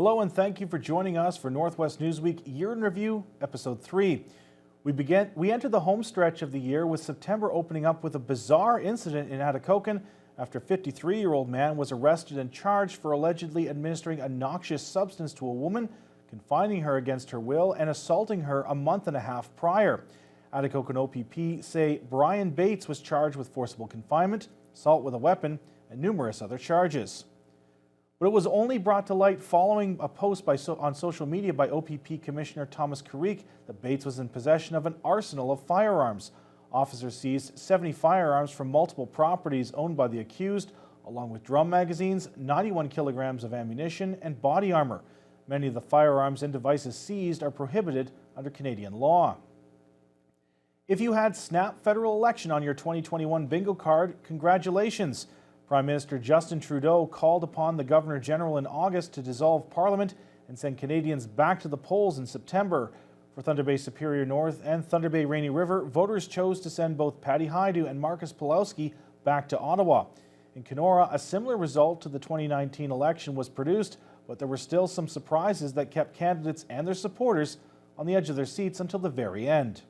Hello and thank you for joining us for Northwest Newsweek Year in Review, Episode 3. We entered the home stretch of the year with September opening up with a bizarre incident in Atikokan after a 53-year-old man was arrested and charged for allegedly administering a noxious substance to a woman, confining her against her will, and assaulting her a month and a half prior. Atikokan OPP say Brian Bates was charged with forcible confinement, assault with a weapon, and numerous other charges. But it was only brought to light following a post on social media by OPP Commissioner Thomas Carrique that Bates was in possession of an arsenal of firearms. Officers seized 70 firearms from multiple properties owned by the accused, along with drum magazines, 91 kilograms of ammunition, and body armor. Many of the firearms and devices seized are prohibited under Canadian law. If you had Snap Federal Election on your 2021 bingo card, congratulations! Prime Minister Justin Trudeau called upon the Governor-General in August to dissolve Parliament and send Canadians back to the polls in September. For Thunder Bay Superior North and Thunder Bay Rainy River, voters chose to send both Patty Hajdu and Marcus Pulowski back to Ottawa. In Kenora, a similar result to the 2019 election was produced, but there were still some surprises that kept candidates and their supporters on the edge of their seats until the very end.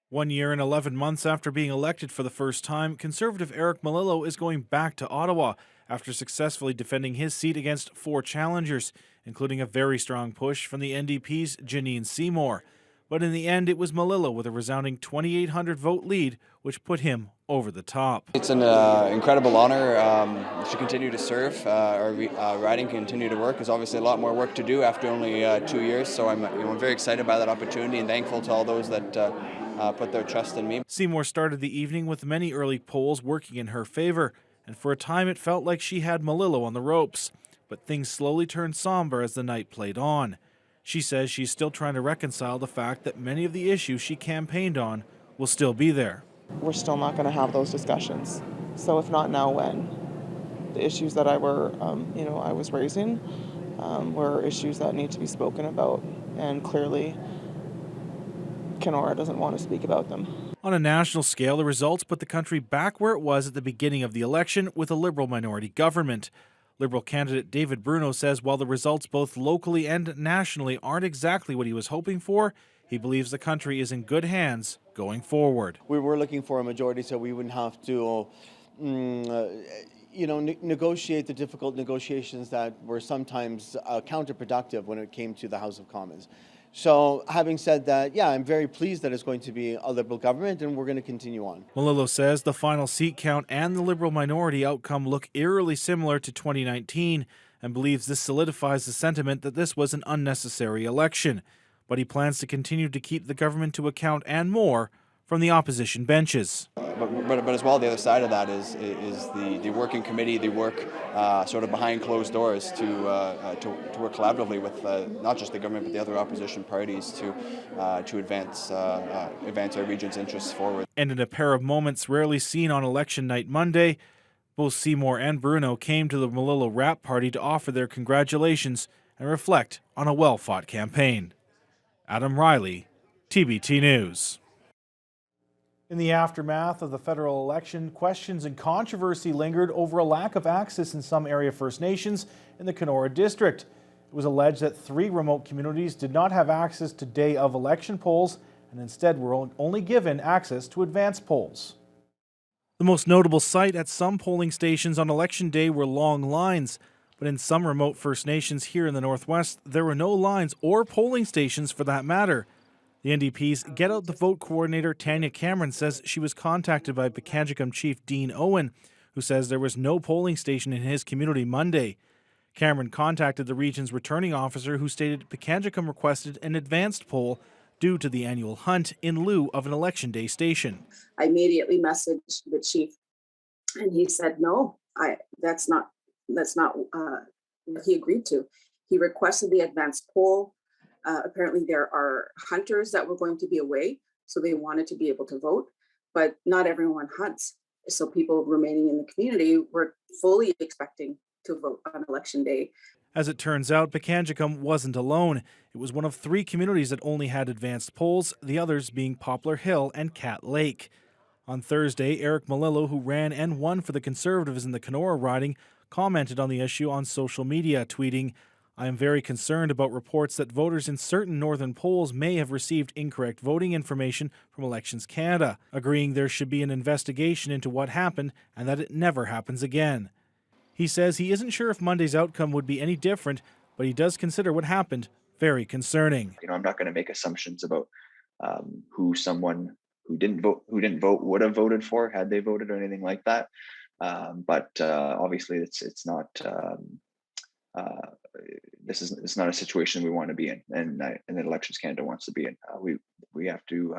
1 year and 11 months after being elected for the first time, Conservative Eric Malillo is going back to Ottawa after successfully defending his seat against 4 challengers, including a very strong push from the NDP's Janine Seymour. But in the end, it was Malillo with a resounding 2,800 vote lead, which put him over the top. It's an incredible honor to continue to serve. Our riding continue to work. There's obviously a lot more work to do after only 2 years, so I'm very excited by that opportunity and thankful to all those that put their trust in me. Seymour started the evening with many early polls working in her favor, and for a time it felt like she had Malillo on the ropes. But things slowly turned somber as the night played on. She says she's still trying to reconcile the fact that many of the issues she campaigned on will still be there. We're still not going to have those discussions. So if not now, when? The issues that I was raising were issues that need to be spoken about, and clearly Kenora doesn't want to speak about them. On a national scale, the results put the country back where it was at the beginning of the election with a Liberal minority government. Liberal candidate David Bruno says while the results both locally and nationally aren't exactly what he was hoping for, he believes the country is in good hands going forward. We were looking for a majority so we wouldn't have to negotiate the difficult negotiations that were sometimes counterproductive when it came to the House of Commons. So having said that, yeah, I'm very pleased that it's going to be a Liberal government and we're going to continue on. Malillo says the final seat count and the Liberal minority outcome look eerily similar to 2019 and believes this solidifies the sentiment that this was an unnecessary election. But he plans to continue to keep the government to account and more from the opposition benches. But as well, the other side of that is the working committee, the work sort of behind closed doors to work collaboratively with not just the government but the other opposition parties to advance our region's interests forward. And in a pair of moments rarely seen on election night Monday, both Seymour and Bruno came to the Malillo wrap party to offer their congratulations and reflect on a well-fought campaign. Adam Riley, TBT News. In the aftermath of the federal election, questions and controversy lingered over a lack of access in some area First Nations in the Kenora district. It was alleged that 3 remote communities did not have access to day of election polls and instead were only given access to advance polls. The most notable sight at some polling stations on election day were long lines, but in some remote First Nations here in the Northwest, there were no lines or polling stations for that matter. The NDP's Get Out the Vote coordinator Tanya Cameron says she was contacted by Pikangikum Chief Dean Owen, who says there was no polling station in his community Monday. Cameron contacted the region's returning officer who stated Pikangikum requested an advanced poll due to the annual hunt in lieu of an election day station. I immediately messaged the chief and he said, no, that's not what he agreed to. He requested the advanced poll. Apparently there are hunters that were going to be away, so they wanted to be able to vote, but not everyone hunts. So people remaining in the community were fully expecting to vote on election day. As it turns out, Pikangikum wasn't alone. It was one of 3 communities that only had advanced polls, the others being Poplar Hill and Cat Lake. On Thursday, Eric Malillo, who ran and won for the Conservatives in the Kenora riding, commented on the issue on social media, tweeting, I am very concerned about reports that voters in certain northern polls may have received incorrect voting information from Elections Canada, agreeing there should be an investigation into what happened and that it never happens again. He says he isn't sure if Monday's outcome would be any different, but he does consider what happened very concerning. I'm not going to make assumptions about who someone who didn't vote would have voted for had they voted or anything like that. But obviously, it's not. This is not a situation we want to be in, and that Elections Canada wants to be in. We have to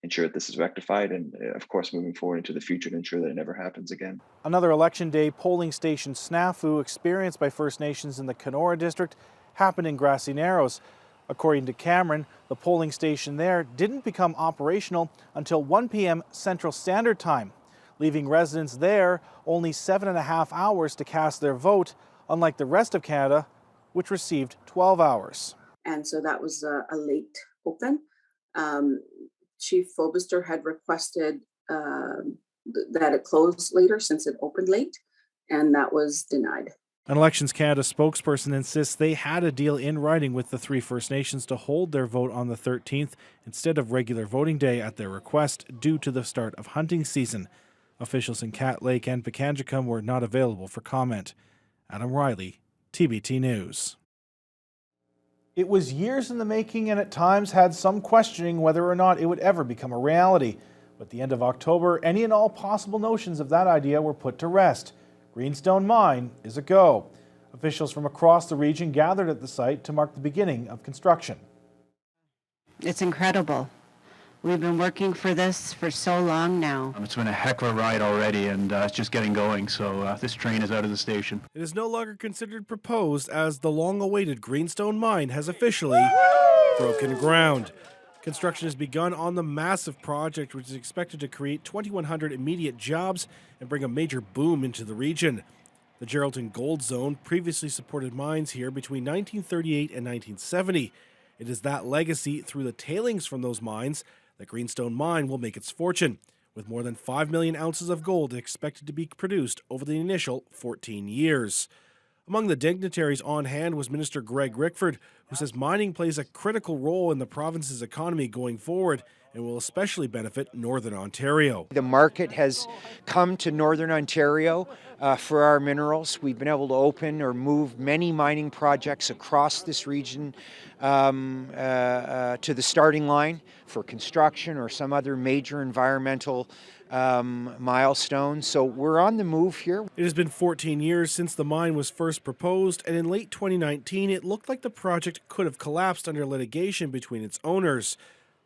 ensure that this is rectified, and of course, moving forward into the future to ensure that it never happens again. Another election day polling station snafu experienced by First Nations in the Kenora district happened in Grassy Narrows. According to Cameron, the polling station there didn't become operational until 1 p.m. Central Standard Time, leaving residents there only 7.5 hours to cast their vote, unlike the rest of Canada, which received 12 hours. And so that was a late open. Chief Fobister had requested that it close later since it opened late, and that was denied. An Elections Canada spokesperson insists they had a deal in writing with the 3 First Nations to hold their vote on the 13th instead of regular voting day at their request due to the start of hunting season. Officials in Cat Lake and Pikangikum were not available for comment. Adam Riley, TBT News. It was years in the making and at times had some questioning whether or not it would ever become a reality. But at the end of October, any and all possible notions of that idea were put to rest. Greenstone Mine is a go. Officials from across the region gathered at the site to mark the beginning of construction. It's incredible. We've been working for this for so long now. It's been a heck of a ride already, and it's just getting going, so this train is out of the station. It is no longer considered proposed as the long-awaited Greenstone Mine has officially broken ground. Construction has begun on the massive project, which is expected to create 2,100 immediate jobs and bring a major boom into the region. The Geraldton Gold Zone previously supported mines here between 1938 and 1970. It is that legacy through the tailings from those mines that Greenstone Mine will make its fortune, with more than 5 million ounces of gold expected to be produced over the initial 14 years. Among the dignitaries on hand was Minister Greg Rickford, who says mining plays a critical role in the province's economy going forward and will especially benefit Northern Ontario. The market has come to Northern Ontario for our minerals. We've been able to open or move many mining projects across this region to the starting line for construction or some other major environmental milestone. So we're on the move here. It has been 14 years since the mine was first proposed, and in late 2019 it looked like the project could have collapsed under litigation between its owners.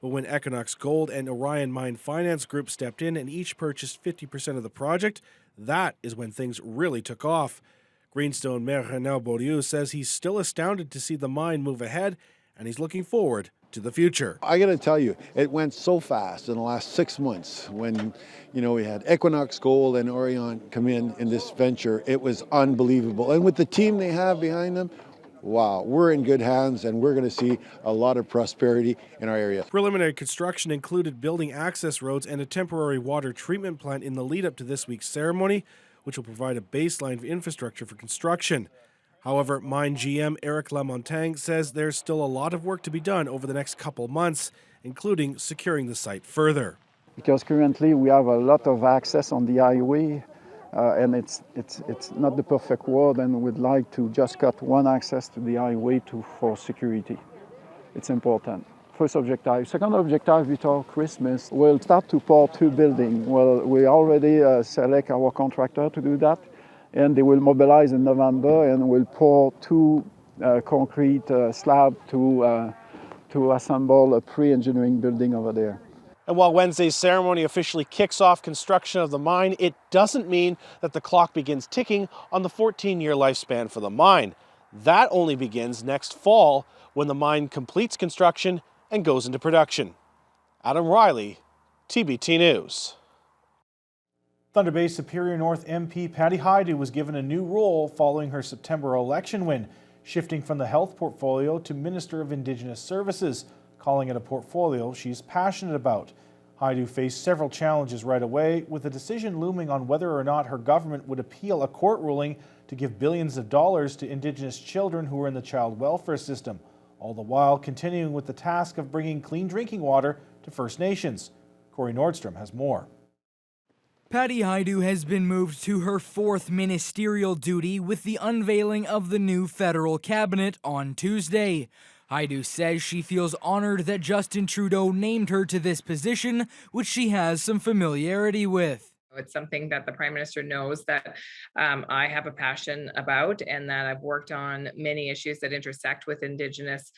But when Equinox Gold and Orion Mine Finance Group stepped in and each purchased 50% of the project, that is when things really took off. Greenstone Mayor Renaud Beaulieu says he's still astounded to see the mine move ahead, and he's looking forward to the future. I got to tell you, it went so fast in the last 6 months when, we had Equinox Gold and Orion come in this venture. It was unbelievable. And with the team they have behind them, wow, we're in good hands and we're going to see a lot of prosperity in our area. Preliminary construction included building access roads and a temporary water treatment plant in the lead up to this week's ceremony, which will provide a baseline of infrastructure for construction. However, Mine GM Eric Lamontagne says there's still a lot of work to be done over the next couple months, including securing the site further. Because currently we have a lot of access on the highway, and it's not the perfect world, and we'd like to just cut one access to the highway for security. It's important. First objective. Second objective, before Christmas, we'll start to pour 2 buildings. Well, we already select our contractor to do that, and they will mobilize in November, and we'll pour 2 concrete slabs to assemble a pre-engineering building over there. And while Wednesday's ceremony officially kicks off construction of the mine, it doesn't mean that the clock begins ticking on the 14-year lifespan for the mine. That only begins next fall when the mine completes construction and goes into production. Adam Riley, TBT News. Thunder Bay Superior North MP Patty Hyde was given a new role following her September election win, shifting from the health portfolio to Minister of Indigenous Services, calling it a portfolio she's passionate about. Haidu faced several challenges right away, with a decision looming on whether or not her government would appeal a court ruling to give billions of dollars to Indigenous children who are in the child welfare system, all the while continuing with the task of bringing clean drinking water to First Nations. Corey Nordstrom has more. Patty Haidu has been moved to her 4th ministerial duty with the unveiling of the new federal cabinet on Tuesday. Haidu says she feels honored that Justin Trudeau named her to this position, which she has some familiarity with. It's something that the Prime Minister knows that I have a passion about, and that I've worked on many issues that intersect with Indigenous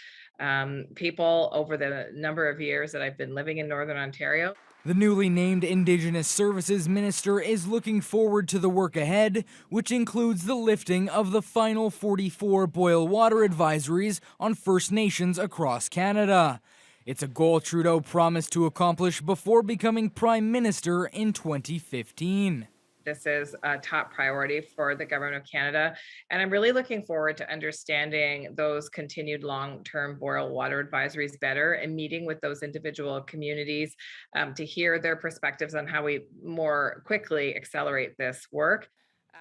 people over the number of years that I've been living in Northern Ontario. The newly named Indigenous Services Minister is looking forward to the work ahead, which includes the lifting of the final 44 boil water advisories on First Nations across Canada. It's a goal Trudeau promised to accomplish before becoming Prime Minister in 2015. This is a top priority for the Government of Canada, and I'm really looking forward to understanding those continued long-term boil water advisories better and meeting with those individual communities to hear their perspectives on how we more quickly accelerate this work.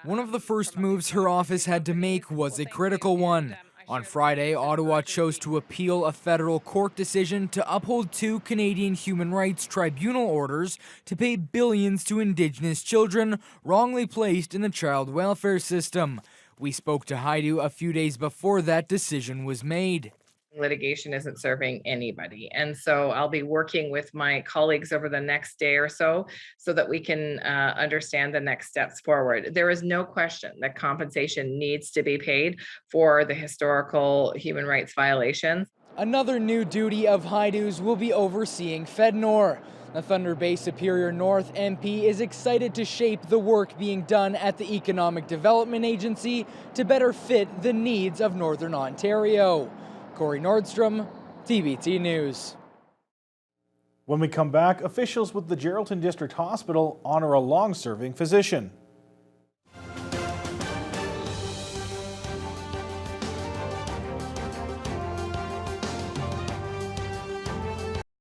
One of the first moves her office had to make was a critical one. On Friday, Ottawa chose to appeal a federal court decision to uphold 2 Canadian Human Rights Tribunal orders to pay billions to Indigenous children wrongly placed in the child welfare system. We spoke to Haidu a few days before that decision was made. Litigation isn't serving anybody. And so I'll be working with my colleagues over the next day or so that we can understand the next steps forward. There is no question that compensation needs to be paid for the historical human rights violations. Another new duty of Haidu's will be overseeing FedNor. The Thunder Bay Superior North MP is excited to shape the work being done at the Economic Development Agency to better fit the needs of Northern Ontario. Corey Nordstrom, TBT News. When we come back, officials with the Geraldton District Hospital honor a long-serving physician.